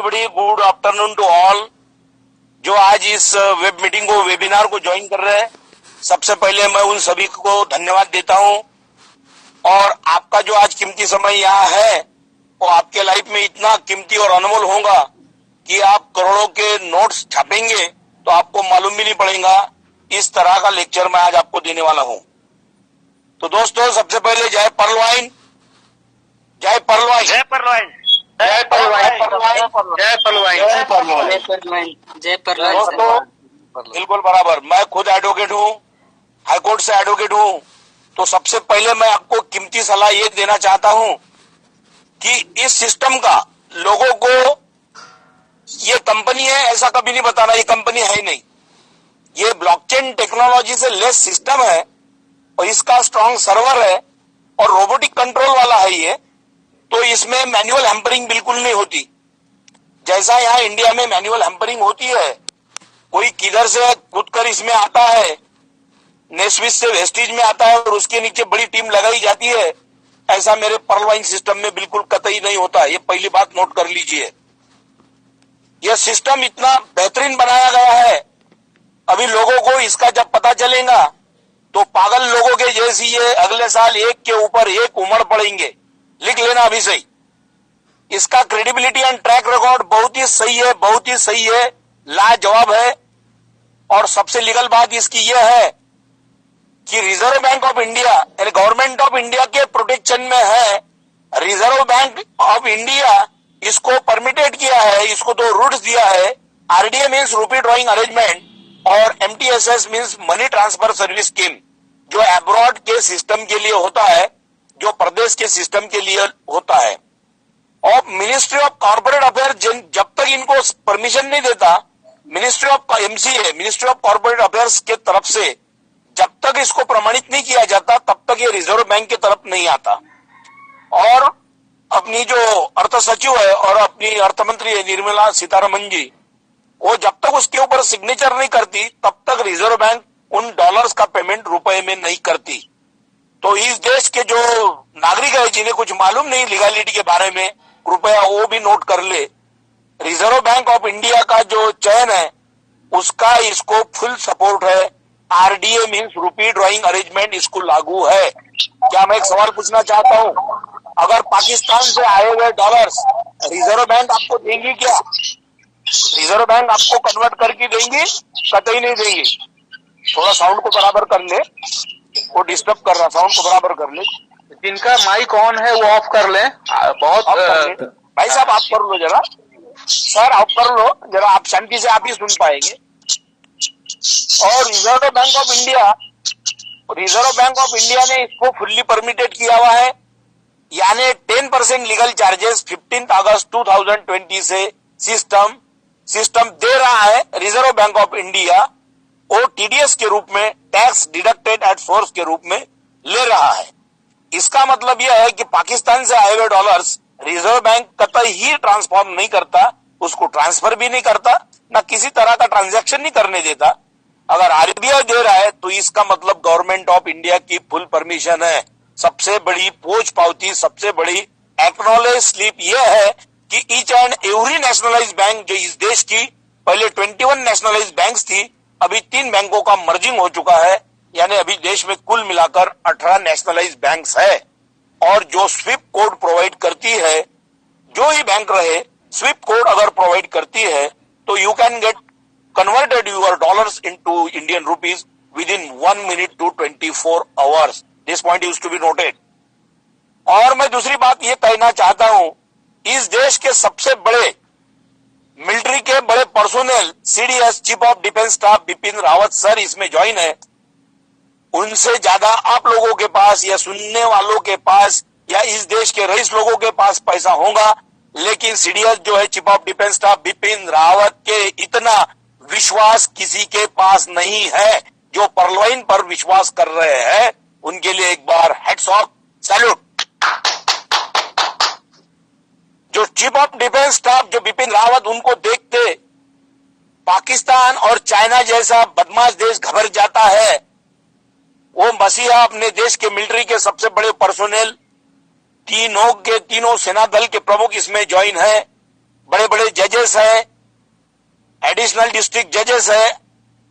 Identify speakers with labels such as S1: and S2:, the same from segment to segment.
S1: Everybody, good afternoon to all जो आज इस वेब मीटिंग को, वेबिनार को ज्वाइन कर रहे हैं। सबसे पहले मैं उन सभी को धन्यवाद देता हूं और आपका जो आज कीमती समय यहाँ है वो आपके लाइफ में इतना कीमती और अनमोल होगा कि आप करोड़ों के नोट्स छापेंगे तो आपको मालूम भी नहीं पड़ेगा। इस तरह का लेक्चर मैं आज आपको देने वाला हूं। तो दोस्तों, सबसे पहले जय परलवाइन, जय परलवाइन, जय परलवाइन, जय परलवाइन, जय परलवाइन, जय परलवाइन, जय परलवाइन। दोस्तों, बिल्कुल बराबर। मैं खुद एडवोकेट हूं, हाईकोर्ट से एडवोकेट हूं। तो सबसे पहले मैं आपको कीमती सलाह ये देना चाहता हूं कि इस सिस्टम का लोगों को ये कंपनी है ऐसा कभी नहीं बताना। ये कंपनी है ही नहीं, ये ब्लॉकचेन टेक्नोलॉजी से लेस सिस्टम है और इसका स्ट्रांग सर्वर है और रोबोटिक कंट्रोल वाला है ये। तो इसमें मैनुअल हैम्परिंग बिल्कुल नहीं होती, जैसा यहाँ इंडिया में मैनुअल हैम्परिंग होती है। कोई किधर से कूदकर इसमें आता है, नेस्विस से वेस्टिज में आता है और उसके नीचे बड़ी टीम लगाई जाती है, ऐसा मेरे परलवाइन सिस्टम में बिल्कुल कतई नहीं होता। ये पहली बात नोट कर लीजिए। यह सिस्टम इतना बेहतरीन बनाया गया है, अभी लोगों को इसका जब पता चलेगा तो पागल लोगों के जैसी ये अगले साल एक के ऊपर एक उमड़ पड़ेंगे। लिख लेना अभी सही। इसका क्रेडिबिलिटी एंड ट्रैक रिकॉर्ड बहुत ही सही है, बहुत ही सही है, लाजवाब है। और सबसे लीगल बात इसकी यह है कि रिजर्व बैंक ऑफ इंडिया यानी गवर्नमेंट ऑफ इंडिया के प्रोटेक्शन में है। रिजर्व बैंक ऑफ इंडिया इसको परमिटेड किया है, इसको दो रूट्स दिया है। RDA means rupee drawing arrangement और MTSS means money transfer service scheme, जो अब्रॉड के सिस्टम के लिए होता है, जो प्रदेश के सिस्टम के लिए होता है। और मिनिस्ट्री ऑफ कॉर्पोरेट अफेयर जब तक इनको परमिशन नहीं देता, ministry of MCA, ministry of corporate affairs के तरफ से जब तक इसको प्रमाणित नहीं किया जाता तब तक ये रिजर्व बैंक की तरफ नहीं आता। और अपनी जो अर्थ सचिव है और अपनी अर्थ मंत्री है निर्मला सीतारमण जी, वो जब तक उसके ऊपर सिग्नेचर नहीं करती तब तक रिजर्व बैंक उन डॉलर्स का पेमेंट रुपए में नहीं करती। तो इस देश के जो नागरिक है जिन्हें कुछ मालूम नहीं लीगलिटी के बारे में, कृपया वो भी नोट कर ले। रिजर्व बैंक ऑफ इंडिया का जो चयन है उसका इसको फुल सपोर्ट है। RDA means rupee drawing arrangement इसको लागू है। क्या मैं एक सवाल पूछना चाहता हूं, अगर पाकिस्तान से आए हुए डॉलर्स रिजर्व बैंक आपको देंगी क्या? रिजर्व बैंक आपको कन्वर्ट करके देंगी? कतई नहीं देंगी। थोड़ा साउंड को बराबर कर ले, वो डिस्टर्ब कर रहा, साउंड को बराबर कर ले।
S2: जिनका माइक ऑन है वो ऑफ कर ले। बहुत
S1: भाई साहब आप कर लो जरा, सर आप कर लो जरा, आप शांति से आप ही सुन पाएंगे। और रिजर्व बैंक ऑफ इंडिया ने इसको फुल्ली परमिटेड किया हुआ है, यानी 10% लीगल चार्जेस 15 अगस्त 2020 से सिस्टम दे रहा है। रिजर्व बैंक ऑफ इंडिया वो टीडीएस के रूप में, टैक्स डिडक्टेड एट सोर्स के रूप में ले रहा है। इसका मतलब यह है कि पाकिस्तान से आए हुए डॉलर्स रिजर्व बैंक कतई ही ट्रांसफॉर्म नहीं करता, उसको ट्रांसफर भी नहीं करता, ना किसी तरह का ट्रांजैक्शन नहीं करने देता। अगर आरबीआई दे रहा है तो इसका मतलब गवर्नमेंट ऑफ इंडिया की फुल परमिशन है। सबसे बड़ी पोच पावती, सबसे बड़ी एक्नॉलेज स्लिप यह है कि each and every nationalised bank, जो इस देश की पहले 21 नेशनलाइज्ड बैंक्स थी, अभी 3 बैंकों का मर्जिंग हो चुका है, यानी अभी देश में कुल मिलाकर 18 नेशनलाइज्ड बैंक्स है। और जो स्विफ्ट कोड प्रोवाइड करती है, जो ही बैंक रहे, स्विफ्ट कोड अगर प्रोवाइड करती है तो you can get converted your dollars into Indian rupees within 1 minute to 24 hours. This point is to be noted. और मैं दूसरी बात ये कहना चाहता हूं, इस देश के सबसे बड़े मिलिट्री के बड़े personnel CDS chief of defence staff Bipin Rawat sir इसमें ज्वाइन है। उनसे ज्यादा आप लोगों के पास या सुनने वालों के पास या इस देश के रईस लोगों के पास पैसा होगा, लेकिन सीडीएस जो है chief of defence staff Bipin Rawat के इतना विश्वास किसी के पास नहीं है। जो परलवाइन पर विश्वास कर रहे हैं उनके लिए एक बार हेड्स ऑफ सैल्यूट। जो चीफ ऑफ डिफेंस स्टाफ जो बिपिन रावत, उनको देखते पाकिस्तान और चाइना जैसा बदमाश देश घबर जाता है। वो मसीहा अपने देश के मिलिट्री के सबसे बड़े पर्सोनेल तीनों सेना दल के प्रमुख इसमें ज्वाइन है। बड़े बड़े जज जजेस है, एडिशनल डिस्ट्रिक्ट जजेस है,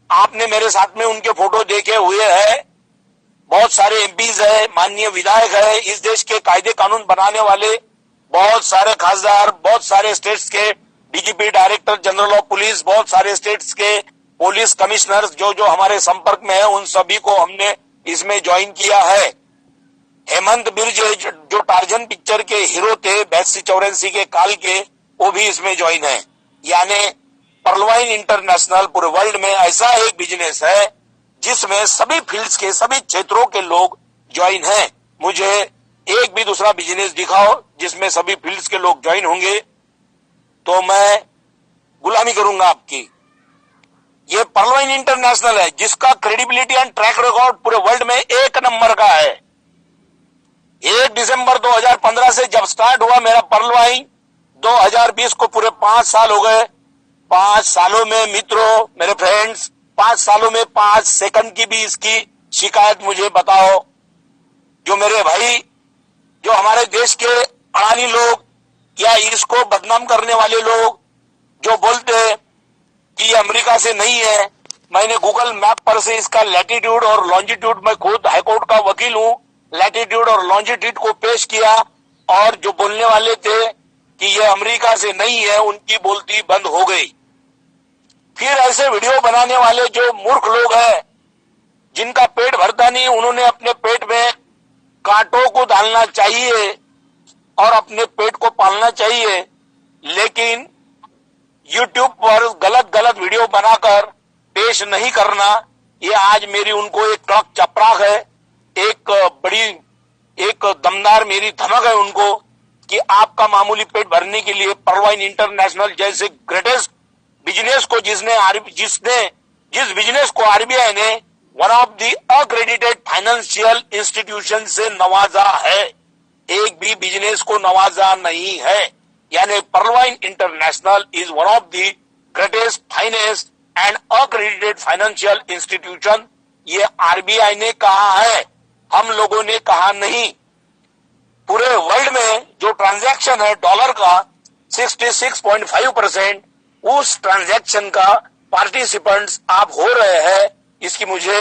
S1: आपने मेरे साथ में उनके फोटो देखे हुए हैं। बहुत सारे एमपीज है, माननीय विधायक है, इस देश के कायदे कानून बनाने वाले बहुत सारे खासदार, बहुत सारे स्टेट्स के DGP, director general of police, बहुत सारे स्टेट्स के पुलिस कमिश्नर्स जो जो हमारे संपर्क में है, उन सभी को हमने इसमें ज्वाइन किया है। हेमंत बिरजे जो टार्जन पिक्चर के हीरो थे 82-84 के काल के, वो भी इसमें ज्वाइन है। यानी पर्लवाइन इंटरनेशनल पूरे वर्ल्ड में ऐसा एक बिजनेस है जिसमें सभी फील्ड्स के, सभी क्षेत्रों के लोग ज्वाइन हैं। मुझे एक भी दूसरा बिजनेस दिखाओ जिसमें सभी फील्ड्स के लोग ज्वाइन होंगे तो मैं गुलामी करूंगा आपकी। ये पर्लवाइन इंटरनेशनल है जिसका क्रेडिबिलिटी एंड ट्रैक रिकॉर्ड पूरे वर्ल्ड में एक नंबर का है। 1 दिसंबर 2015 से जब स्टार्ट हुआ मेरा पर्लवाइन, 2020 को पूरे 5 साल हो गए। 5 सालों में मित्रों, मेरे फ्रेंड्स, 5 सालों में 5 सेकंड की भी इसकी शिकायत मुझे बताओ। जो मेरे भाई, जो हमारे देश के अड़ानी लोग या इसको बदनाम करने वाले लोग जो बोलते हैं कि ये अमेरिका से नहीं है, मैंने गूगल मैप पर से इसका लैटिट्यूड और लॉन्जिट्यूड, मैं खुद हाईकोर्ट का वकील हूं, लैटिट्यूड और लॉन्जिट्यूड को पेश किया और जो बोलने वाले थे कि ये अमेरिका से नहीं है, उनकी बोलती बंद हो गई। फिर ऐसे वीडियो बनाने वाले जो मूर्ख लोग हैं, जिनका पेट भरता नहीं, उन्होंने अपने पेट में कांटों को डालना चाहिए और अपने पेट को पालना चाहिए, लेकिन YouTube पर गलत गलत वीडियो बनाकर पेश नहीं करना, ये आज मेरी उनको एक कड़क चपराक है, एक दमदार मेरी धमक है उनको कि आपका मामूली पेट भरने के लिए पर्लवाइन इंटरनेशनल जैसे ग्रेटेस्ट बिजनेस को जिस बिजनेस को आरबीआई ने one of the accredited financial institution से नवाजा है, एक भी बिजनेस को नवाजा नहीं है। यानी पर्लवाइन international is one of the greatest finance and accredited financial institution, ये आरबीआई ने कहा है, हम लोगों ने कहा नहीं। पूरे वर्ल्ड में जो ट्रांजैक्शन है डॉलर का 66.5%, उस ट्रांजैक्शन का पार्टिसिपेंट्स आप हो रहे हैं। इसकी मुझे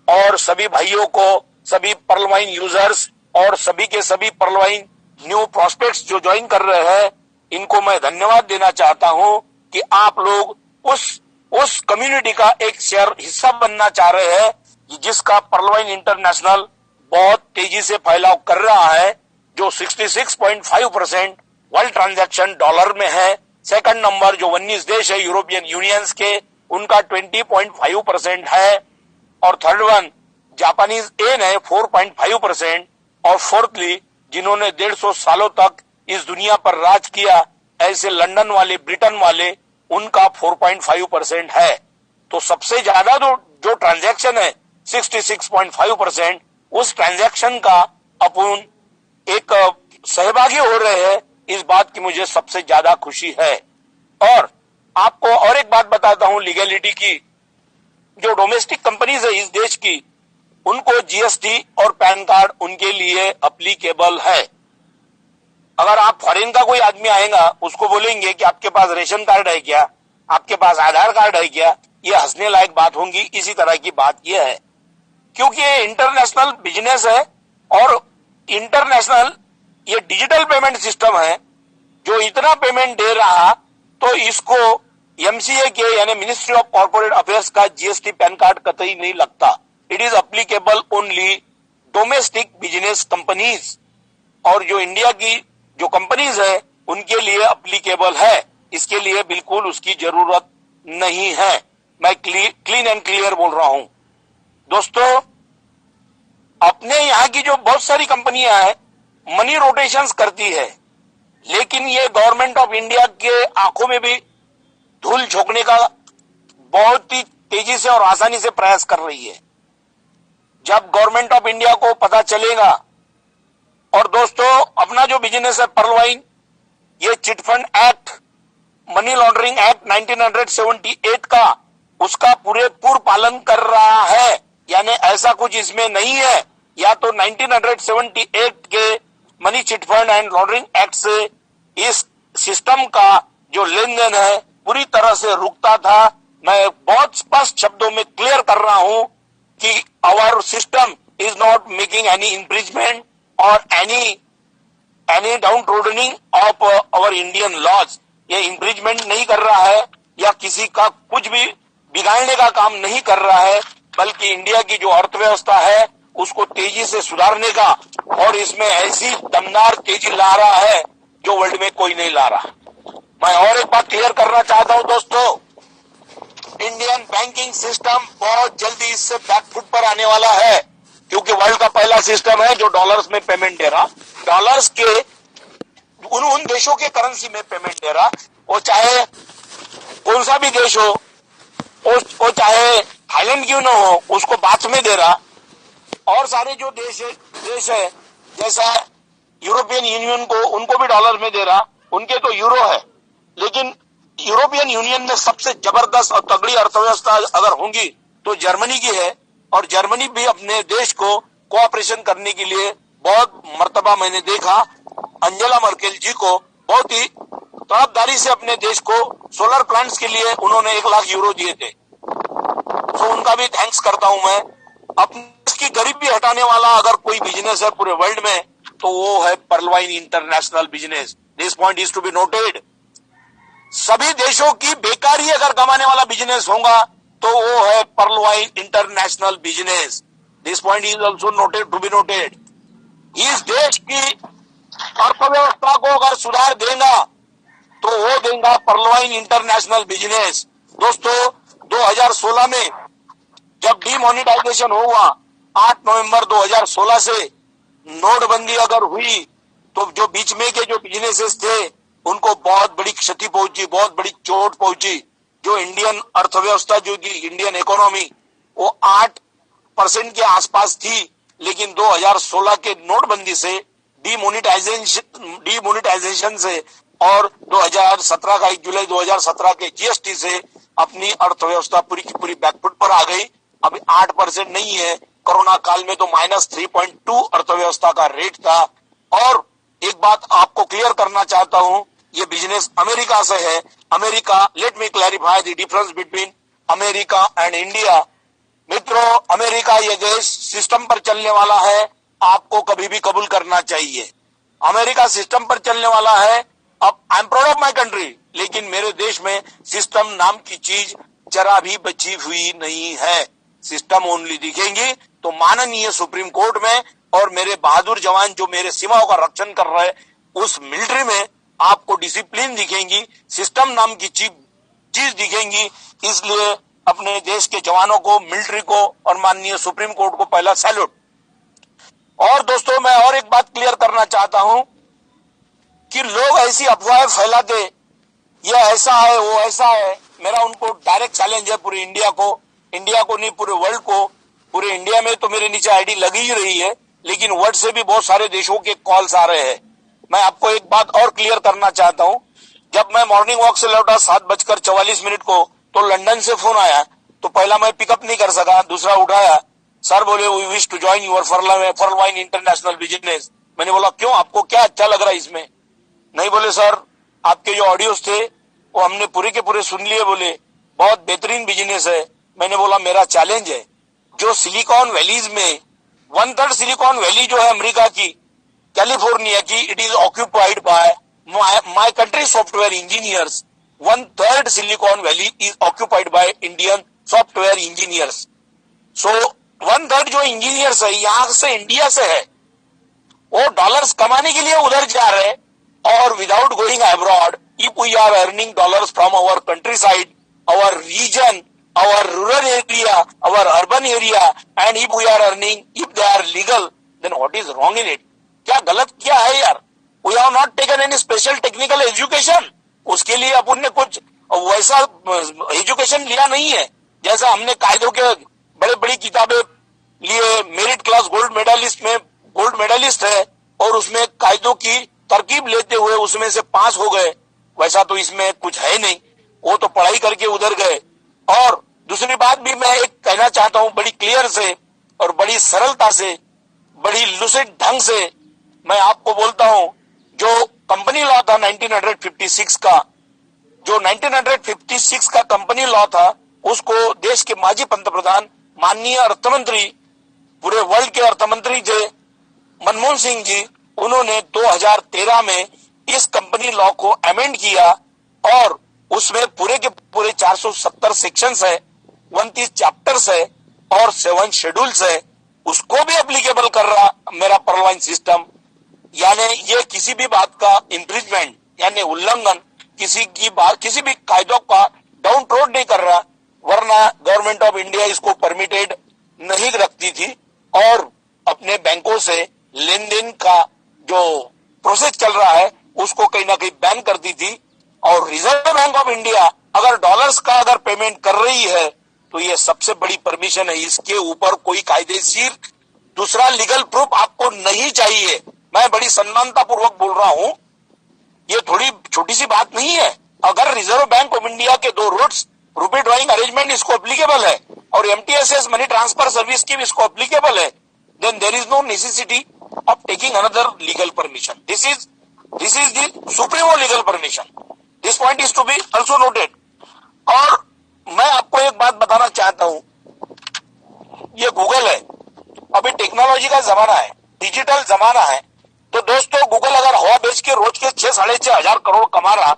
S1: और सभी भाइयों को, सभी पर्लवाइन यूजर्स और सभी के सभी पर्लवाइन न्यू प्रोस्पेक्ट्स जो ज्वाइन कर रहे हैं, इनको मैं धन्यवाद देना चाहता हूं कि आप लोग उस कम्युनिटी का एक शेयर हिस्सा बनना चाह रहे हैं जिसका पर्लवाइन इंटरनेशनल बहुत तेजी से फैलाव कर रहा है, जो 66.5% वर्ल्ड ट्रांजैक्शन डॉलर में है। सेकंड नंबर जो 19 देश है यूरोपियन यूनियंस के, उनका 20.5% है, और थर्ड वन जापानीज येन है 4.5%, और फोर्थली जिन्होंने 150 सालों तक इस दुनिया पर राज किया, ऐसे लंदन वाले, ब्रिटेन वाले, उनका 4.5% है। तो सबसे ज्यादा जो ट्रांजैक्शन है 66.5%, उस ट्रांजैक्शन का अपन एक सहभागी हो रहे हैं, इस बात की मुझे सबसे ज्यादा खुशी है। और आपको और एक बात बताता हूं लीगैलिटी की, जो डोमेस्टिक कंपनीज है इस देश की, उनको जीएसटी और पैन कार्ड उनके लिए अप्लीकेबल है। अगर आप फॉरेन का कोई आदमी आएगा, उसको बोलेंगे कि आपके पास रेशन कार्ड है क्या, आपके पास आधार कार्ड है क्या, ये हंसने लायक बात होंगी। इसी तरह की बात यह है, क्योंकि ये इंटरनेशनल बिजनेस है और इंटरनेशनल ये डिजिटल पेमेंट सिस्टम है जो इतना पेमेंट दे रहा, तो इसको एमसीए के यानी मिनिस्ट्री ऑफ कॉर्पोरेट अफेयर्स का जीएसटी पैन कार्ड कतई नहीं लगता। It is applicable only domestic business companies, और जो इंडिया की जो कंपनीज है उनके लिए अप्लीकेबल है। इसके लिए बिल्कुल उसकी जरूरत नहीं है। मैं क्लीन एंड क्लियर बोल रहा हूं। दोस्तों, अपने यहाँ की जो बहुत सारी कंपनियां हैं मनी रोटेशंस करती है, लेकिन ये गवर्नमेंट ऑफ इंडिया के आंखों में भी धूल झोंकने का बहुत ही तेजी से और आसानी से प्रयास कर रही है। जब गवर्नमेंट ऑफ इंडिया को पता चलेगा, और दोस्तों अपना जो बिजनेस है पर्लवाइन, ये chit fund act, money laundering act 1978 का, उसका पूर्ण पालन कर रहा है। यानी ऐसा कुछ इसमें नहीं है, या तो 1978 के money chit fund and laundering act से इस सिस्टम का जो लेन देन है पूरी तरह से रुकता था। मैं बहुत स्पष्ट शब्दों में क्लियर कर रहा हूं कि our system is not making any infringement और any down trodding of our Indian laws. ये इन्फ्रिंजमेंट नहीं कर रहा है या किसी का कुछ भी बिगाड़ने का काम नहीं कर रहा है, बल्कि इंडिया की जो अर्थव्यवस्था है उसको तेजी से सुधारने का और इसमें ऐसी दमदार तेजी ला रहा है जो वर्ल्ड में कोई नहीं ला रहा। मैं और एक बात क्लियर करना चाहता हूं दोस्तों, इंडियन बैंकिंग सिस्टम बहुत जल्दी इससे बैकफुट पर आने वाला है, क्योंकि वर्ल्ड का पहला सिस्टम है जो डॉलर्स में पेमेंट दे रहा, डॉलर्स के उन देशों के करेंसी में पेमेंट दे रहा, वो चाहे कौन सा भी देश हो, वो चाहे थाईलैंड क्यों ना हो, उसको बात में दे रहा। और सारे जो देश है जैसा यूरोपियन यूनियन को, उनको भी डॉलर में दे रहा, उनके तो यूरो है। लेकिन यूरोपियन यूनियन में सबसे जबरदस्त और तगड़ी अर्थव्यवस्था अगर होंगी तो जर्मनी की है, और जर्मनी भी अपने देश को कोऑपरेशन करने के लिए बहुत मर्तबा मैंने देखा अंजेला मर्केल जी को बहुत ही तड़पदारी से अपने देश को सोलर प्लांट्स के लिए उन्होंने 1 लाख यूरो दिए थे। तो उनका भी थैंक्स करता हूं मैं। अपने देश की गरीबी हटाने वाला अगर कोई बिजनेस है पूरे वर्ल्ड में तो वो है Pearl Vine International business. This point is to be noted. सभी देशों की बेकारी अगर कमाने वाला बिजनेस होगा तो वो है Pearl Vine International business. This point is also noted to be noted. इस देश की अर्थव्यवस्था को अगर सुधार देगा तो वो देगा पर्ल वाइन इंटरनेशनल बिजनेस। दोस्तों 2016 में जब डीमोनेटाइजेशन हुआ 8 नवंबर 2016 से नोटबंदी अगर हुई तो जो बीच में के जो बिजनेसेस थे उनको बहुत बड़ी क्षति पहुंची, बहुत बड़ी चोट पहुंची। जो इंडियन अर्थव्यवस्था जो की इंडियन इकोनॉमी वो 8% के आसपास थी, लेकिन 2016 के नोटबंदी से डीमोनेटाइजेशन से और 2017 का 1 जुलाई 2017 के जीएसटी से अपनी अर्थव्यवस्था पूरी की पूरी बैकफुट पर आ गई। अभी 8% नहीं है, कोरोना काल में तो -3.2 अर्थव्यवस्था का रेट था। और एक बात आपको क्लियर करना चाहता हूं, ये बिजनेस अमेरिका से है। America, let me clarify the difference between America and India. मित्रों, अमेरिका ये देश सिस्टम पर चलने वाला है, आपको कभी भी कबूल करना चाहिए। अमेरिका सिस्टम पर चलने वाला है। अब I am proud of my country, लेकिन मेरे देश में सिस्टम नाम की चीज जरा भी बची हुई नहीं है। सिस्टम ओनली दिखेंगी तो माननीय सुप्रीम कोर्ट में और मेरे बहादुर जवान जो मेरे सीमाओं का रक्षण कर रहे उस मिलिट्री में आपको डिसिप्लिन दिखेंगी, सिस्टम नाम की चीज दिखेंगी। इसलिए अपने देश के जवानों को, मिलिट्री को और माननीय सुप्रीम कोर्ट को पहला सैल्यूट। और दोस्तों मैं और एक बात क्लियर करना चाहता हूं कि लोग ऐसी अफवाहें फैलाते, ये ऐसा है वो ऐसा है। मेरा उनको डायरेक्ट चैलेंज है पूरे इंडिया को नहीं पूरे वर्ल्ड को। पूरे इंडिया में तो मेरे नीचे आईडी लगी ही रही है, लेकिन वर्ल्ड से भी बहुत सारे देशों के कॉल्स आ रहे हैं। मैं आपको एक बात और क्लियर करना चाहता हूं, जब मैं मॉर्निंग वॉक से लौटा 7:44 को तो लंदन से फोन आया, तो पहला मैं पिकअप नहीं कर सका, दूसरा उठाया, सर बोले we wish to join your Pearl Vine International business. मैंने बोला क्यों, आपको क्या अच्छा लग रहा है इसमें? नहीं बोले सर आपके जो ऑडियोज थे वो हमने पूरे के पूरे सुन लिए, बोले बहुत बेहतरीन बिजनेस है। मैंने बोला मेरा चैलेंज है, जो सिलिकॉन वैलीज में 1/3 सिलिकॉन वैली जो है अमेरिका की, कैलिफोर्निया की, it is occupied by my country software engineers. 1/3 Silicon Valley is occupied by Indian software engineers. So 1/3 जो इंजीनियर्स है यहां से इंडिया से है, वो डॉलर्स कमाने के लिए उधर जा रहे और without going abroad, if we are earning dollars from our country side, our region, our rural area, our urban area, and if we are earning, if they are legal, then what is wrong in it? क्या गलत क्या है यार? We have not taken any special technical education. उसके लिए अपन ने कुछ वैसा एजुकेशन लिया नहीं है जैसा हमने कायदों के बड़े बड़ी किताबें लिए। मेरिट क्लास गोल्ड मेडलिस्ट है और उसमें कायदों की तरकीब लेते हुए उसमें से पास हो गए, वैसा तो इसमें कुछ है नहीं। वो तो पढ़ाई करके उधर गए। और दूसरी बात भी मैं एक कहना चाहता हूं, बड़ी क्लियर से और बड़ी सरलता से, बड़ी लुसिड ढंग से मैं आपको बोलता हूं, जो कंपनी लॉ था 1956 का, जो 1956 का कंपनी लॉ था, उसको देश के माजी पंतप्रधान माननीय अर्थमंत्री, पूरे वर्ल्ड के अर्थमंत्री थे मनमोहन सिंह जी, उन्होंने 2013 में इस कंपनी लॉ को अमेंड किया और उसमें पूरे के पूरे 470 सेक्शंस है, 29 चैप्टर्स है और 7 शेड्यूल्स है, उसको भी एप्लीकेबल कर रहा मेरा परवाइन सिस्टम। यानी ये किसी भी बात का इंफ्रिजमेंट यानी उल्लंघन, किसी भी कायदों का डाउन ट्रोड नहीं कर रहा, वरना गवर्नमेंट ऑफ इंडिया इसको परमिटेड नहीं रखती थी और अपने बैंकों से लेन देन का जो प्रोसेस चल रहा है उसको कहीं ना कहीं बैन करती थी। और रिजर्व बैंक ऑफ इंडिया अगर डॉलर्स का अगर पेमेंट कर रही है तो ये सबसे बड़ी परमिशन है, इसके ऊपर कोई कायदेशीर दूसरा लीगल प्रूफ आपको नहीं चाहिए। मैं बड़ी सम्मानता पूर्वक बोल रहा हूं, ये थोड़ी छोटी सी बात नहीं है। अगर रिजर्व बैंक ऑफ इंडिया के 2 रूट्स, रुपे ड्रॉइंग अरेंजमेंट इसको एप्लीकेबल है और एमटीएसएस मनी ट्रांसफर सर्विस की भी इसको एप्लीकेबल है, then there is no necessity of taking another legal permission. This is the supremo legal permission. This point is to be also noted. और मैं आपको एक बात बताना चाहता हूं, ये गूगल है, अभी टेक्नोलॉजी का जमाना है, डिजिटल जमाना है, तो दोस्तों गूगल अगर हवा बेच के रोज के 6-6.5 हजार करोड़ कमा रहा,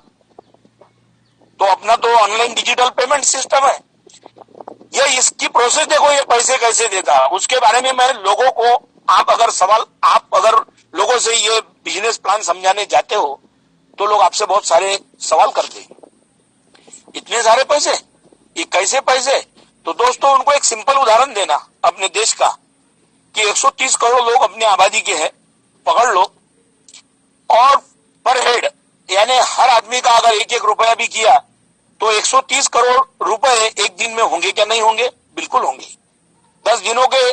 S1: तो अपना तो ऑनलाइन डिजिटल पेमेंट सिस्टम है, ये इसकी प्रोसेस देखो, ये पैसे कैसे देता है, उसके बारे में मैं लोगों को, आप अगर लोगों से ये बिजनेस प्लान समझाने जाते हो तो लोग आपसे बहुत सारे सवाल करते हैं, इतने सारे पैसे, ये कैसे पैसे? तो दोस्तों उनको एक सिंपल उदाहरण देना अपने देश का कि 130 करोड़ लोग अपनी आबादी के हैं, पकड़ लो, और पर हेड यानी हर आदमी का अगर 1-1 रुपया भी किया तो 130 करोड़ रुपए एक दिन में होंगे क्या? नहीं होंगे, बिल्कुल होंगे। 10 दिनों के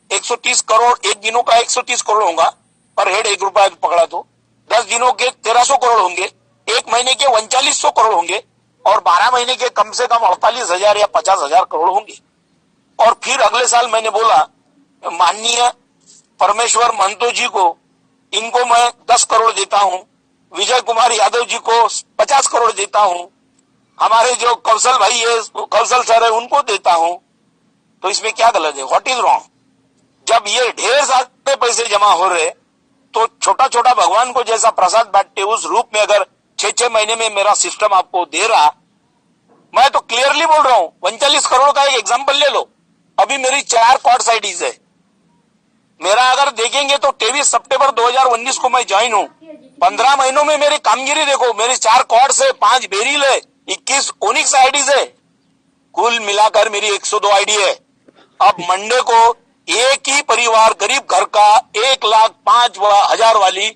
S1: 130 करोड़, एक दिनों का 130 करोड़ होगा, पर हेड 1 रुपया पकड़ा तो 10 दिनों के 1300 करोड़ होंगे, एक महीने के 3900 करोड़ होंगे और 12 महीने के कम से कम 48,000 या 50,000 करोड़ होंगे। और फिर अगले साल मैंने बोला माननीय परमेश्वर महतो जी को, इनको मैं 10 करोड़ देता हूं, विजय कुमार यादव जी को 50 करोड़ देता हूं, हमारे जो कौशल भाई है, कौशल सर है, उनको देता हूं। तो इसमें क्या गलत है? What is wrong? जब ये ढेर सारे पैसे जमा हो रहे तो छोटा छोटा भगवान को जैसा प्रसाद बांटते उस रूप में अगर 6-6 महीने में मेरा सिस्टम आपको दे रहा, मैं तो क्लियरली बोल रहा हूं, 39 करोड़ का एक एग्जांपल ले लो। अभी मेरी 4 कॉर्ड्स आईडीज है, मेरा अगर देखेंगे तो 23 सितंबर 2019 को मैं ज्वाइन हूं, 15 महीनों में मेरी कामगिरी देखो, मेरी 4 कॉर्ड्स है, 5 बेरिल है, 21 ओनिक्स आईडीज है, कुल मिलाकर मेरी 102 आईडी है। अब मंडे को एक ही परिवार गरीब घर का 1,05,000 वाली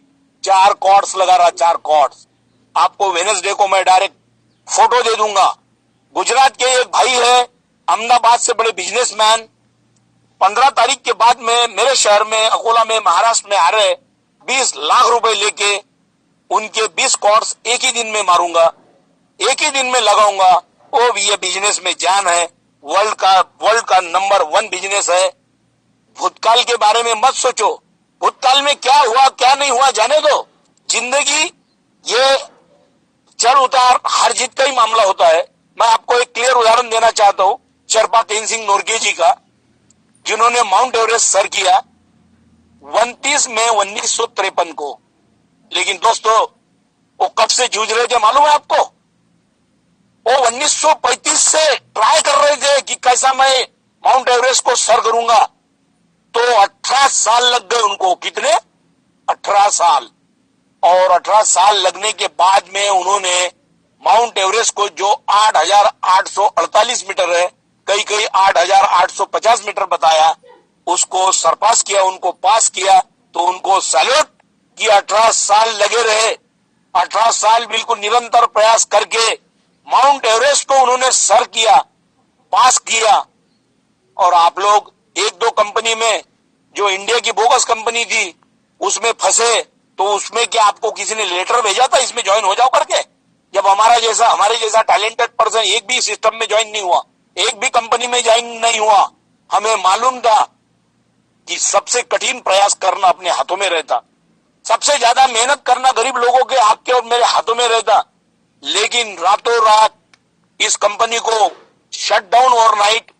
S1: 4 कॉर्ड्स लगा रहा, 4 कॉर्ड्स। आपको वेडनेसडे को मैं डायरेक्ट फोटो दे दूंगा। गुजरात के एक भाई है, अहमदाबाद से बड़े बिजनेसमैन, 15 तारीख के बाद में मेरे शहर में, अकोला में, महाराष्ट्र में आ रहे, 20 लाख रुपए लेके उनके 20 कॉर्ड्स एक ही दिन में मारूंगा, एक ही दिन में लगाऊंगा। वो भी ये बिजनेस में जान है, वर्ल्ड का नंबर 1 बिजनेस है। भूतकाल के बारे में मत सोचो, भूतकाल में क्या हुआ क्या नहीं हुआ जाने दो। जिंदगी ये चढ़ उतार हार जीत का ही मामला होता है। मैं आपको एक क्लियर उदाहरण देना चाहता हूं, शेरपा तेनसिंह नोरगे जी का, जिन्होंने माउंट एवरेस्ट सर किया 29 मई 1953 को। लेकिन दोस्तों वो कब से जूझ रहे थे मालूम है आपको? वो 1935 से ट्राई कर रहे थे कि कैसा मैं माउंट एवरेस्ट को सर करूंगा, तो 18 साल लग गए उनको। कितने? 18 साल। और 18 साल लगने के बाद में उन्होंने माउंट एवरेस्ट को, जो 8,848 मीटर है, कई 8,850 मीटर बताया, उसको सरपास किया, उनको पास किया। तो उनको सैल्यूट कि 18 साल लगे रहे, 18 साल बिल्कुल निरंतर प्रयास करके माउंट एवरेस्ट को उन्होंने सर किया, पास किया। और आप लोग 1-2 कंपनी में, जो इंडिया की बोगस कंपनी थी, उसमें फंसे, तो उसमें क्या आपको किसी ने लेटर भेजा था इसमें ज्वाइन हो जाओ करके? जब हमारे जैसा टैलेंटेड पर्सन एक भी सिस्टम में ज्वाइन नहीं हुआ, एक भी कंपनी में ज्वाइन नहीं हुआ। हमें मालूम था कि सबसे कठिन प्रयास करना अपने हाथों में रहता, सबसे ज्यादा मेहनत करना गरीब लोगों के आपके और मेरे हाथों में रहता। लेकिन रातों रात इस कंपनी को शट डाउन ओवरनाइट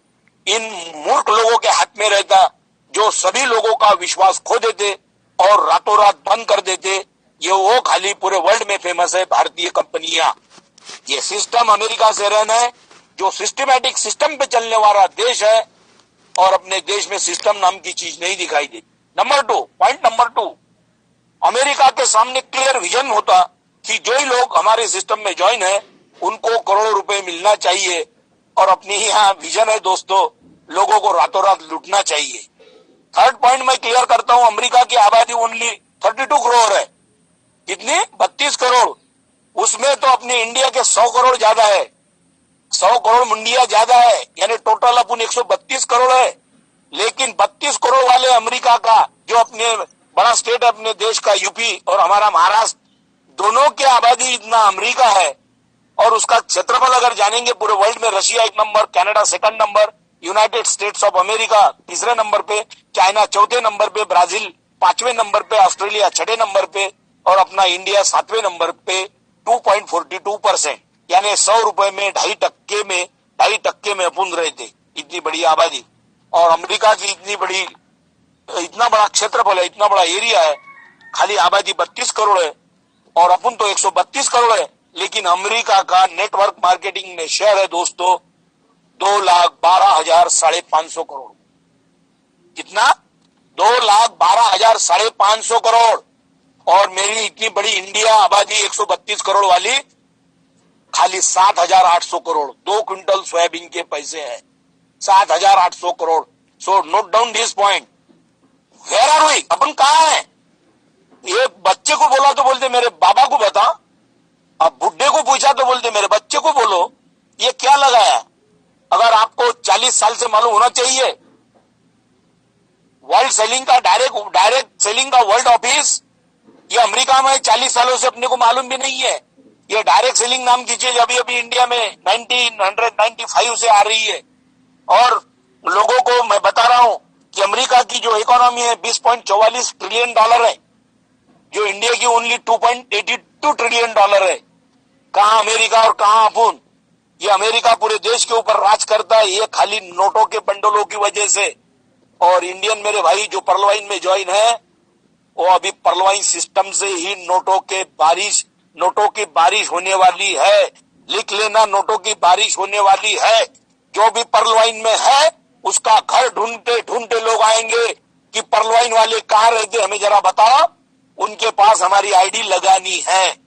S1: इन मूर्ख लोगों के हाथ में रहता, जो सभी लोगों का विश्वास खो देते और रातों रात बंद कर देते। ये वो खाली पूरे वर्ल्ड में फेमस है भारतीय कंपनियां। ये सिस्टम अमेरिका से रहना है, जो सिस्टमैटिक सिस्टम पे चलने वाला देश है, और अपने देश में सिस्टम नाम की चीज नहीं दिखाई देती। पॉइंट नंबर 2, अमेरिका के सामने क्लियर विजन होता कि जो ही लोग हमारे सिस्टम में ज्वाइन है उनको करोड़ों रुपए मिलना चाहिए, और अपनी ही यहाँ विजन है दोस्तों, लोगों को रातों रात लूटना चाहिए। थर्ड पॉइंट मैं क्लियर करता हूं, अमेरिका की आबादी ओनली 32 करोड़ है। कितनी? 32 करोड़। उसमें तो अपने इंडिया के 100 करोड़ ज्यादा है, 100 करोड़ मुंडिया ज्यादा है, यानी टोटल अपन 132 करोड़ है। लेकिन 32 करोड़ वाले अमेरिका का जो अपने बड़ा स्टेट है अपने देश का यूपी और हमारा महाराष्ट्र, दोनों की आबादी इतना अमेरिका है, और उसका क्षेत्रफल अगर जानेंगे पूरे वर्ल्ड में Russia 1 number, Canada 2nd number, United States of America 3रे नंबर पे, चाइना 4थे नंबर पे, ब्राजील 5वें नंबर पे, ऑस्ट्रेलिया 6ठे नंबर पे, और अपना इंडिया 7वें नंबर पे 2.42%, यानी 100 रुपए में 2.5 टक्के में अपन रहते। इतनी बड़ी आबादी, और अमेरिका की इतना बड़ा क्षेत्रफल है, इतना बड़ा एरिया है, खाली आबादी 32 करोड़ है और अपन तो 132 करोड़ है। लेकिन अमेरिका का नेटवर्क मार्केटिंग में शेयर है दोस्तों 2,12,500 करोड़। कितना? 2,12,500 करोड़। और मेरी इतनी बड़ी इंडिया आबादी 132 करोड़ वाली खाली 7,800 करोड़, 2 क्विंटल सोयाबीन के पैसे है, 7,800 crore. So note down this point. Where are we? अपन कहाँ है? ये बच्चे को बोला तो बोलते मेरे बाबा को बता, अब बुढ़े को पूछा तो बोलते मेरे बच्चे को बोलो। ये क्या लगाया? अगर आपको 40 साल से मालूम होना चाहिए, वर्ल्ड सेलिंग का डायरेक्ट सेलिंग का वर्ल्ड ऑफिस ये अमेरिका में 40 सालों से अपने को मालूम भी नहीं है। ये डायरेक्ट सेलिंग नाम की चीज अभी अभी इंडिया में 1995 से आ रही है। और लोगों को मैं बता रहा हूं कि अमेरिका की जो इकोनॉमी है 20.44 ट्रिलियन डॉलर है, जो इंडिया की ओनली 2.82 ट्रिलियन डॉलर है। कहां अमेरिका और कहां अपन? ये अमेरिका पूरे देश के ऊपर राज करता है, ये खाली नोटों के बंडलों की वजह से। और इंडियन मेरे भाई जो पर्लवाइन में ज्वाइन है, वो अभी पर्लवाइन सिस्टम से ही नोटों की बारिश होने वाली है। लिख लेना, नोटों की बारिश होने वाली है। जो भी पर्लवाइन में है उसका घर ढूंढते ढूंढते लोग आएंगे कि पर्लवाइन वाले कहां रहते, हमें जरा बताओ, उनके पास हमारी आईडी लगानी है।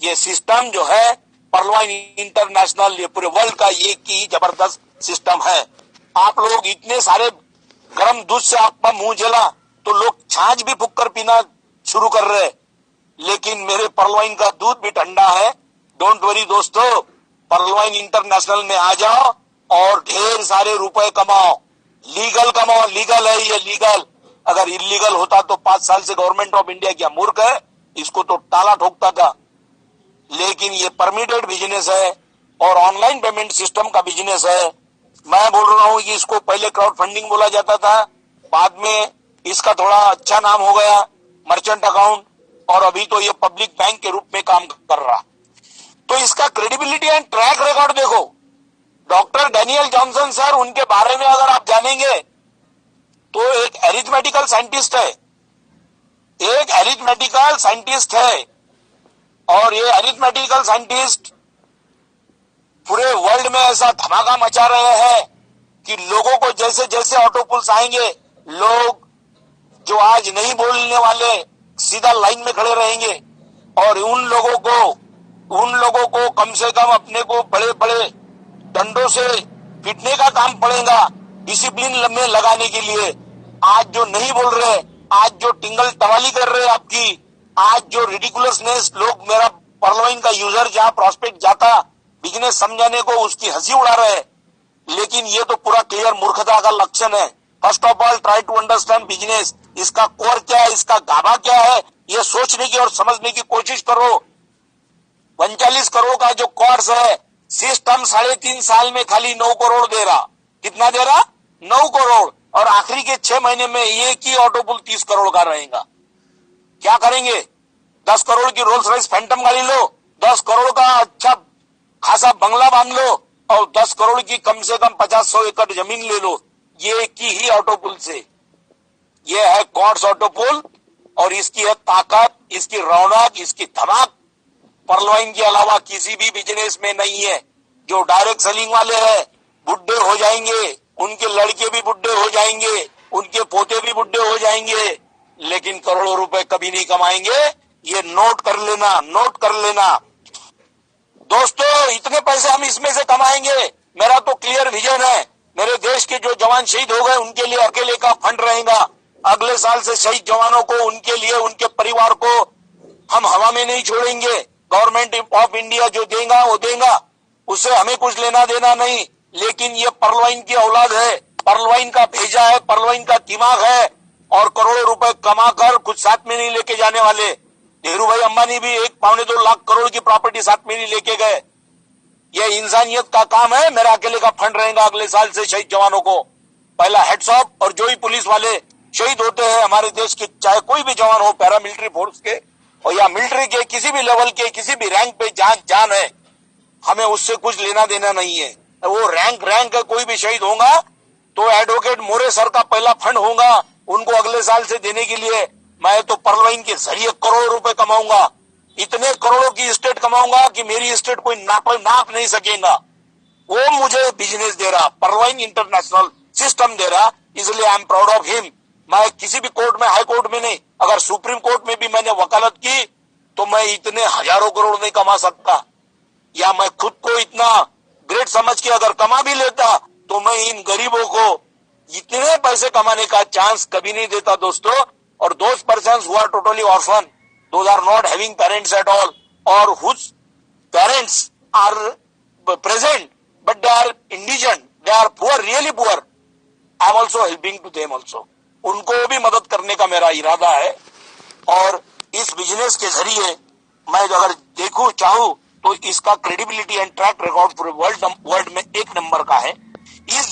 S1: ये सिस्टम जो है पर्लवाइन इंटरनेशनल, ये पूरे वर्ल्ड का एक ही जबरदस्त सिस्टम है। आप लोग इतने सारे गर्म दूध से आपका मुंह जला तो लोग छाछ भी फूक कर पीना शुरू कर रहे, लेकिन मेरे पर्लवाइन का दूध भी ठंडा है। डोंट वरी दोस्तों, पर्लवाइन इंटरनेशनल में आ जाओ और ढेर सारे रुपए कमाओ। लीगल कमाओ, लीगल है ये, लीगल। अगर इलीगल होता तो 5 साल से गवर्नमेंट ऑफ इंडिया क्या मूर्ख है, इसको तो ताला ठोकता था। लेकिन ये परमिटेड बिजनेस है और ऑनलाइन पेमेंट सिस्टम का बिजनेस है। मैं बोल रहा हूं कि इसको पहले क्राउड फंडिंग बोला जाता था, बाद में इसका थोड़ा अच्छा नाम हो गया मर्चेंट अकाउंट, और अभी तो ये पब्लिक बैंक के रूप में काम कर रहा। तो इसका क्रेडिबिलिटी एंड ट्रैक रिकॉर्ड देखो। डॉक्टर डैनियल जॉनसन सर, उनके बारे में अगर आप जानेंगे तो एक एरिथमेटिकल साइंटिस्ट है, और ये अरिथमेटिकल साइंटिस्ट पूरे वर्ल्ड में ऐसा धमाका मचा रहे हैं कि लोगों को जैसे जैसे ऑटो पुल्स आएंगे, लोग जो आज नहीं बोलने वाले सीधा लाइन में खड़े रहेंगे, और उन लोगों को कम से कम अपने को बड़े बड़े डंडों से पीटने का काम पड़ेगा डिसिप्लिन में लगाने के लिए। आज जो नहीं बोल रहे, आज जो टिंगल टवाली कर रहे आपकी, आज जो रिडिकुलसनेस, लोग मेरा पर्लवाइन का यूजर जहां प्रोस्पेक्ट जाता बिजनेस समझाने को उसकी हंसी उड़ा रहे, लेकिन ये तो पूरा क्लियर मूर्खता का लक्षण है। First of all try to understand business, इसका कोर क्या है, इसका गाभा क्या है, ये सोचने की और समझने की कोशिश करो। 39 करोड़ का जो कोर्स है, सिस्टम 3.5 साल में खाली 9 करोड़ दे रहा। कितना दे रहा? 9 करोड़। और आखिरी के 6 महीने में एक ही ऑटो पुल 30 करोड़ का रहेगा। क्या करेंगे? 10 करोड़ की रोल्स रॉयस फैंटम गाड़ी लो, 10 करोड़ का अच्छा खासा बंगला बांध लो और 10 करोड़ की कम से कम 50-100 एकड़ जमीन ले लो, ये की ही ऑटो पुल से। ये है क्वार्ट्ज ऑटो पुल और इसकी है ताकत, इसकी रौनक, इसकी धमाक पर्ल वाइन के अलावा किसी भी बिजनेस में नहीं है। जो डायरेक्ट सेलिंग वाले हैं बुढ़े हो जाएंगे, उनके लड़के भी बुढ़े हो जाएंगे, उनके पोते भी बुढ़े हो जाएंगे, लेकिन करोड़ों रुपए कभी नहीं कमाएंगे। ये नोट कर लेना, नोट कर लेना दोस्तों। इतने पैसे हम इसमें से कमाएंगे, मेरा तो क्लियर विजन है। मेरे देश के जो जवान शहीद हो गए उनके लिए अकेले का फंड रहेगा। अगले साल से शहीद जवानों को, उनके लिए, उनके परिवार को हम हवा में नहीं छोड़ेंगे। गवर्नमेंट ऑफ इंडिया जो देगा वो देगा, उससे हमें कुछ लेना देना नहीं। लेकिन ये पर्ल वाइन की औलाद है, पर्ल वाइन का भेजा है, पर्ल वाइन का दिमाग है और करोड़ों रुपए कमाकर कुछ साथ में नहीं लेके जाने वाले। धीरू भाई अंबानी भी 1-2.25 लाख करोड़ की प्रॉपर्टी साथ में नहीं लेके गए। ये इंसानियत का काम है। मेरा अकेले का फंड रहेगा अगले साल से शहीद जवानों को। पहला हेड्स ऑफ। और जो ही पुलिस वाले शहीद होते हैं हमारे देश के, चाहे कोई भी जवान हो, पैरामिलिट्री फोर्स के और या मिलिट्री के, किसी भी लेवल के, किसी भी रैंक पे जान है, हमें उससे कुछ लेना देना नहीं है। वो रैंक है, कोई भी शहीद होगा तो एडवोकेट मोरे सर का पहला फंड होगा उनको अगले साल से देने के लिए। मैं तो पर्ल वाइन के जरिए करोड़ों रुपए कमाऊंगा, इतने करोड़ों की स्टेट कमाऊंगा कि मेरी स्टेट कोई नाप नहीं सकेगा। वो मुझे बिजनेस दे रहा, पर्ल वाइन इंटरनेशनल सिस्टम दे रहा, इसलिए I am proud of him. मैं किसी भी कोर्ट में, हाई कोर्ट में नहीं, अगर सुप्रीम कोर्ट में भी मैंने वकालत की तो मैं इतने हजारों करोड़ नहीं कमा सकता, या मैं खुद को इतना ग्रेट समझ के अगर कमा भी लेता तो मैं इन गरीबों को इतने पैसे कमाने का चांस कभी नहीं देता दोस्तों। और those persons who are totally orphan, those are not having parents at all, or whose parents are present but they are indigent, they are poor, really poor, I am also helping to them also. उनको भी मदद करने का मेरा इरादा है। और इस बिजनेस के जरिए मैं अगर देखूं चाहूं तो इसका क्रेडिबिलिटी एंड ट्रैक रिकॉर्ड पूरे वर्ल्ड में 1 नंबर का है। इस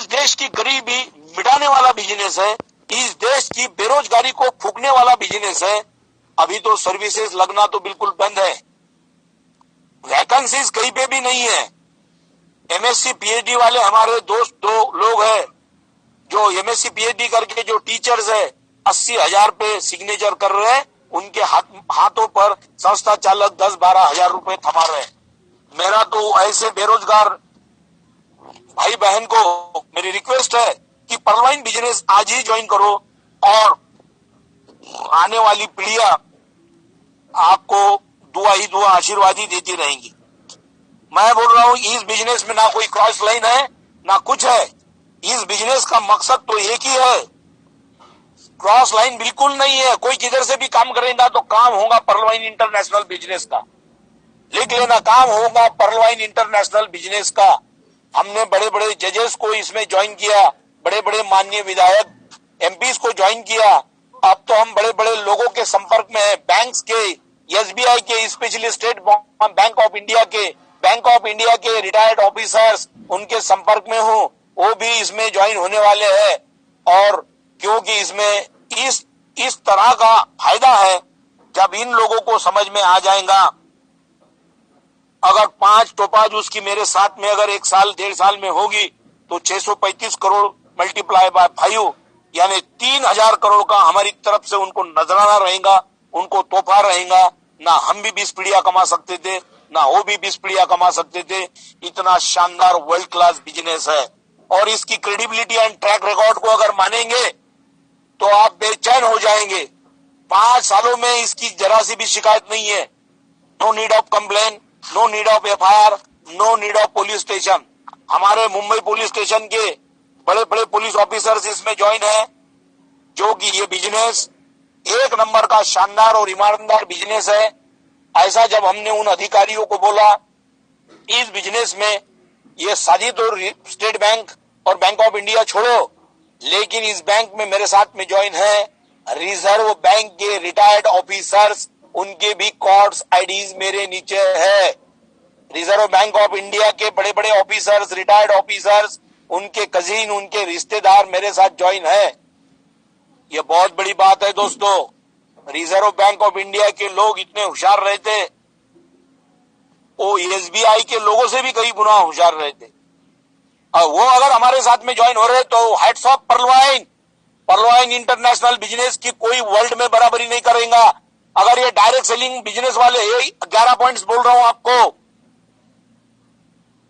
S1: देश की गरीबी मिटाने वाला बिजनेस है, इस देश की बेरोजगारी को फूकने वाला बिजनेस है। अभी तो सर्विसेज लगना तो बिल्कुल बंद है, वैकेंसीज कहीं पे भी नहीं है। एमएससी पीएचडी वाले हमारे दोस्त 2 लोग हैं जो एमएससी पीएचडी करके जो टीचर्स है 80,000 पे सिग्नेचर कर रहे हैं, उनके हाथों पर संस्था चालक 10-12 हजार रुपए थमा रहे हैं। मेरा तो ऐसे बेरोजगार भाई बहन को मेरी रिक्वेस्ट है कि पर्ल वाइन बिजनेस आज ही ज्वाइन करो और आने वाली पीढ़ियां आपको दुआ ही दुआ, आशीर्वाद ही देती रहेंगी। मैं बोल रहा हूं इस बिजनेस में ना कोई क्रॉस लाइन है ना कुछ है। इस बिजनेस का मकसद तो एक ही है, क्रॉस लाइन बिल्कुल नहीं है। कोई किधर से भी काम करेगा तो काम होगा पर्ल वाइन इंटरनेशनल बिजनेस का। लिख लेना, काम होगा पर्ल वाइन इंटरनेशनल बिजनेस का। हमने बड़े बड़े जजेस को इसमें ज्वाइन किया, बड़े बड़े माननीय विधायक एमपीज को ज्वाइन किया। अब तो हम बड़े बड़े लोगों के संपर्क में हैं, बैंक्स के, एसबीआई के, specially state bank of India के रिटायर्ड ऑफिसर्स उनके संपर्क में हूँ, वो भी इसमें ज्वाइन होने वाले हैं। और क्योंकि इसमें इस तरह का फायदा है, जब इन लोगों को समझ में आ जाएगा, अगर 5 टोपाज उसकी मेरे साथ में अगर 1 साल 1.5 साल में होगी तो 635 करोड़ मल्टीप्लाई बाय 5 यानी 3,000 करोड़ का हमारी तरफ से उनको नजराना रहेगा, उनको तोहफा रहेगा। ना हम भी 20 पीढ़ियां कमा सकते थे, ना वो भी 20 पीढ़ियां कमा सकते थे। इतना शानदार वर्ल्ड क्लास बिजनेस है और इसकी क्रेडिबिलिटी एंड ट्रैक रिकॉर्ड को अगर मानेंगे तो आप बेचैन हो जाएंगे। 5 सालों में इसकी जरा सी भी शिकायत नहीं है। No need of complain, no need of FIR, no need of police station. हमारे मुंबई पुलिस स्टेशन के बड़े बड़े पुलिस ऑफिसर्स इसमें ज्वाइन है, जो कि ये बिजनेस 1 नंबर का शानदार और ईमानदार बिजनेस है। ऐसा जब हमने उन अधिकारियों को बोला, इस बिजनेस में ये शादी तो स्टेट बैंक और बैंक ऑफ इंडिया छोड़ो, लेकिन इस बैंक में मेरे साथ में ज्वाइन है रिजर्व बैंक के रिटायर्ड ऑफिसर्स, उनके भी कार्ड्स आईडीज मेरे नीचे है। रिजर्व बैंक ऑफ इंडिया के बड़े बड़े ऑफिसर्स, रिटायर्ड ऑफिसर्स, उनके कजीन, उनके रिश्तेदार मेरे साथ ज्वाइन है। ये बहुत बड़ी बात है दोस्तों। रिजर्व बैंक ऑफ इंडिया के लोग इतने होशियार रहते, वो एसबीआई के लोगों से भी कई गुना होशियार रहे थे। वो अगर हमारे साथ में ज्वाइन हो रहे तो हेड्स ऑफ पर्लवाइन इंटरनेशनल बिजनेस की कोई वर्ल्ड में बराबरी नहीं करेगा। अगर ये डायरेक्ट सेलिंग बिजनेस वाले, ये 11 पॉइंट्स बोल रहा हूं आपको,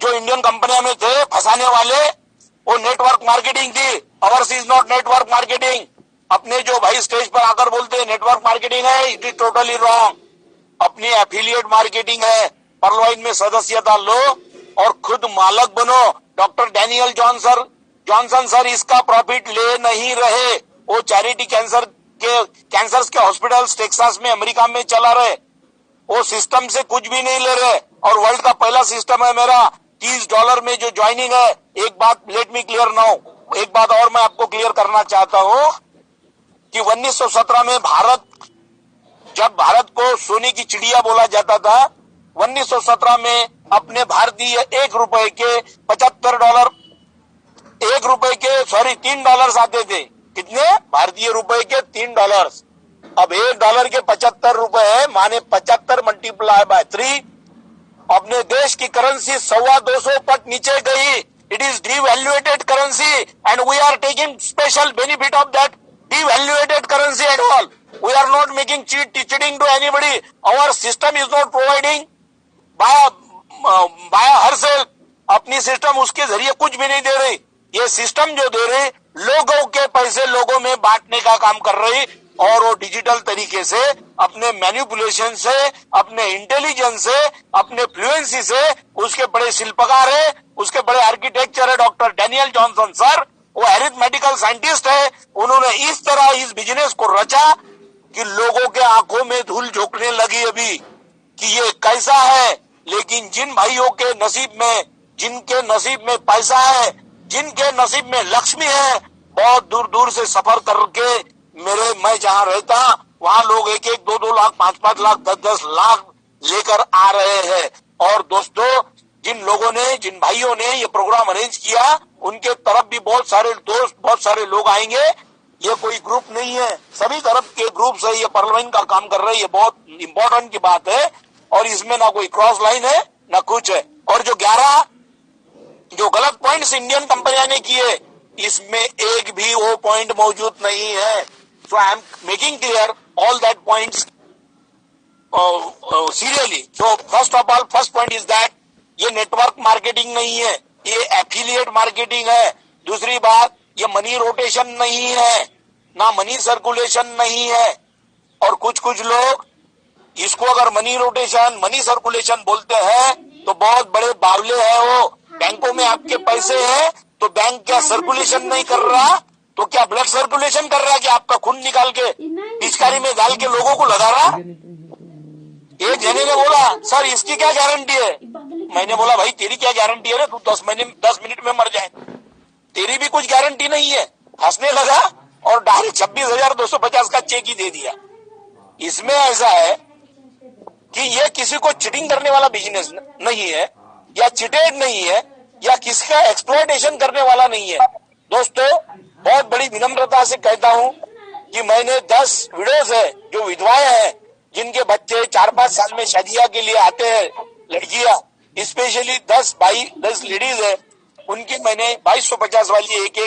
S1: जो इंडियन कंपनियों में थे फंसाने वाले, वो नेटवर्क मार्केटिंग थी। Ours is not network marketing. अपने जो भाई स्टेज पर आकर बोलते हैं नेटवर्क मार्केटिंग है, इट इज टोटली रॉन्ग। अपनी एफिलिएट मार्केटिंग है। पर्लवाइन में सदस्यता लो और खुद मालक बनो। डॉक्टर डैनियल जॉनसन सर इसका प्रॉफिट ले नहीं रहे। वो चैरिटी कैंसर्स के हॉस्पिटल्स टेक्सास में, अमेरिका में चला रहे। वो सिस्टम से कुछ भी नहीं ले रहे। और वर्ल्ड का पहला सिस्टम है मेरा, $30 में जो ज्वाइनिंग है। एक बात लेट मी क्लियर नाउ, एक बात और मैं आपको क्लियर करना चाहता हूं कि 1917 में जब भारत को सोने की चिड़िया बोला जाता था, 1917 में अपने भारतीय $3 आते थे। कितने? भारतीय रुपए के $3। अब $1 के 75 रुपए है, माने 75 मल्टीप्लाई बाय 3। अपने देश की करेंसी 250 पट नीचे गई। It is devaluated currency and we are taking special benefit of that devaluated currency at all. We are not making cheating to anybody. Our system is not providing by herself. अपनी system उसके जरिए कुछ भी नहीं दे रही। ये system जो दे रही, लोगों के पैसे लोगों में बांटने का काम कर रही। और वो डिजिटल तरीके से, अपने मैनिपुलेशन से, अपने इंटेलिजेंस से, अपने फ्लुएंसी से, उसके बड़े शिल्पकार है, उसके बड़े आर्किटेक्चर है डॉक्टर डैनियल जॉनसन सर। वो अरिथमेटिकल साइंटिस्ट है। उन्होंने इस तरह इस बिजनेस को रचा कि लोगों के आंखों में धूल झोंकने लगी अभी कि ये कैसा है। लेकिन जिन भाइयों के नसीब में, जिनके नसीब में पैसा है, जिनके नसीब में लक्ष्मी है, बहुत दूर दूर से सफर करके मैं जहां रहता वहां लोग 1-1, 2-2 लाख, 5-5 लाख, 10-10 लाख लेकर आ रहे हैं। और दोस्तों, जिन लोगों ने, जिन भाइयों ने ये प्रोग्राम अरेंज किया, उनके तरफ भी बहुत सारे दोस्त, बहुत सारे लोग आएंगे। ये कोई ग्रुप नहीं है, सभी तरफ के ग्रुप से ये पर्लवाइन का काम कर रहे हैं। ये बहुत इंपॉर्टेंट की बात है। और इसमें ना कोई क्रॉस लाइन है ना कुछ है। और जो 11 जो गलत पॉइंट्स इंडियन कंपनियां ने किए, इसमें एक भी वो पॉइंट मौजूद नहीं है। So I am making clear all that points seriously. So first of all, first point is that ये नेटवर्क मार्केटिंग नहीं है, ये एफिलिएट मार्केटिंग है। दूसरी बात, ये मनी रोटेशन नहीं है, ना मनी सर्कुलेशन नहीं है। और कुछ लोग इसको अगर मनी रोटेशन, मनी सर्कुलेशन बोलते हैं तो बहुत बड़े बावले हैं वो। बैंकों में आपके पैसे हैं तो बैंक क्या सर्कुलेशन नहीं कर रहा? तो क्या ब्लड सर्कुलेशन कर रहा है कि आपका खून निकाल के पिचकारी में डाल के लोगों को लगा रहा? एक जने ने बोला, सर इसकी क्या गारंटी है? मैंने बोला, भाई तेरी क्या गारंटी है? तू 10 मिनट में मर जाए, तेरी भी कुछ गारंटी नहीं है। हंसने लगा और डायरेक्ट 26,250 का चेक ही दे दिया। इसमें ऐसा है कि ये किसी को चिटिंग करने वाला बिजनेस नहीं है, या चिटेड नहीं है, या किसी का एक्सप्लॉयटेशन करने वाला नहीं है। दोस्तों, बहुत बड़ी विनम्रता से कहता हूं कि मैंने 10 विडोज है, जो विधवाएं हैं, जिनके बच्चे 4-5 साल में शादिया के लिए आते हैं, लड़कियां, स्पेशली 10 लेडीज है, उनकी मैंने 2250 वाली एक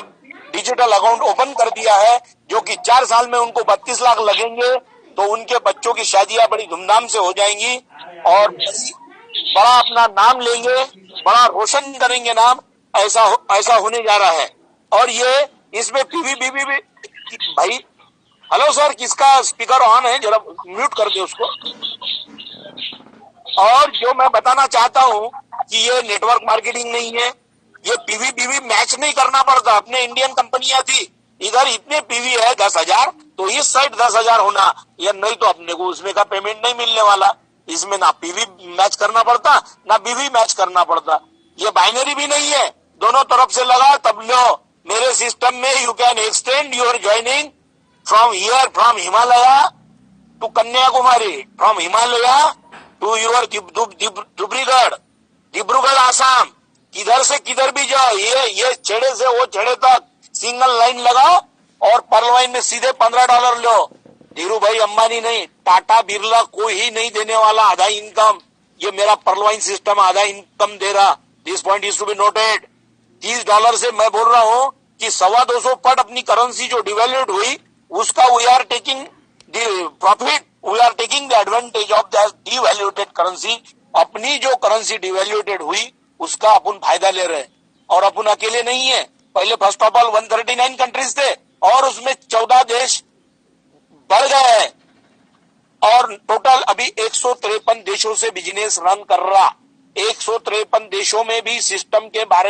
S1: डिजिटल अकाउंट ओपन कर दिया है, जो कि 4 साल में उनको 32 लाख लगेंगे। तो उनके बच्चों की शादियां बड़ी धूमधाम से हो जाएंगी और बड़ा अपना नाम लेंगे, बड़ा रोशन करेंगे नाम। ऐसा होने जा रहा है। और ये इसमें पीवी भाई, हेलो सर, किसका स्पीकर ऑन है? जरा म्यूट कर दे उसको। और जो मैं बताना चाहता हूं कि ये नेटवर्क मार्केटिंग नहीं है, ये पीवी मैच नहीं करना पड़ता। अपने इंडियन कंपनियां थी, इधर इतने पीवी है 10,000, तो इस साइड 10,000 होना, या नहीं तो अपने को उसमें का पेमेंट नहीं मिलने वाला। इसमें ना पीवी मैच करना पड़ता, ना बीवी मैच करना पड़ता। ये बाइनरी भी नहीं है, दोनों तरफ से लगा तब लो। मेरे सिस्टम में you can extend your joining from here, from Himalaya to Kanyakumari, from Himalaya to your Dibrugarh Assam. किधर से किधर भी जाओ, ये छेड़े से वो छेड़े तक सिंगल लाइन लगाओ और पर्लवाइन में सीधे $15 लो। धीरू भाई अंबानी नहीं, टाटा बिरला कोई ही नहीं देने वाला आधा इनकम। ये मेरा परलवाइन सिस्टम आधा इनकम दे रहा। This point is to be noted. $30 से मैं बोल रहा हूं कि 225 पट अपनी करेंसी जो डिवेल्यूड हुई उसका we are taking the profit, we are taking the advantage of the devaluated currency. अपनी जो करेंसी डिवैल्यूटेड हुई उसका अपन फायदा ले रहे हैं। और अपन अकेले नहीं है। पहले फर्स्ट ऑफ ऑल 139 कंट्रीज थे और उसमें 14 देश बढ़ गए हैं और टोटल अभी 153 देशों से बिजनेस रन कर रहा। 153 देशों में भी सिस्टम के बारे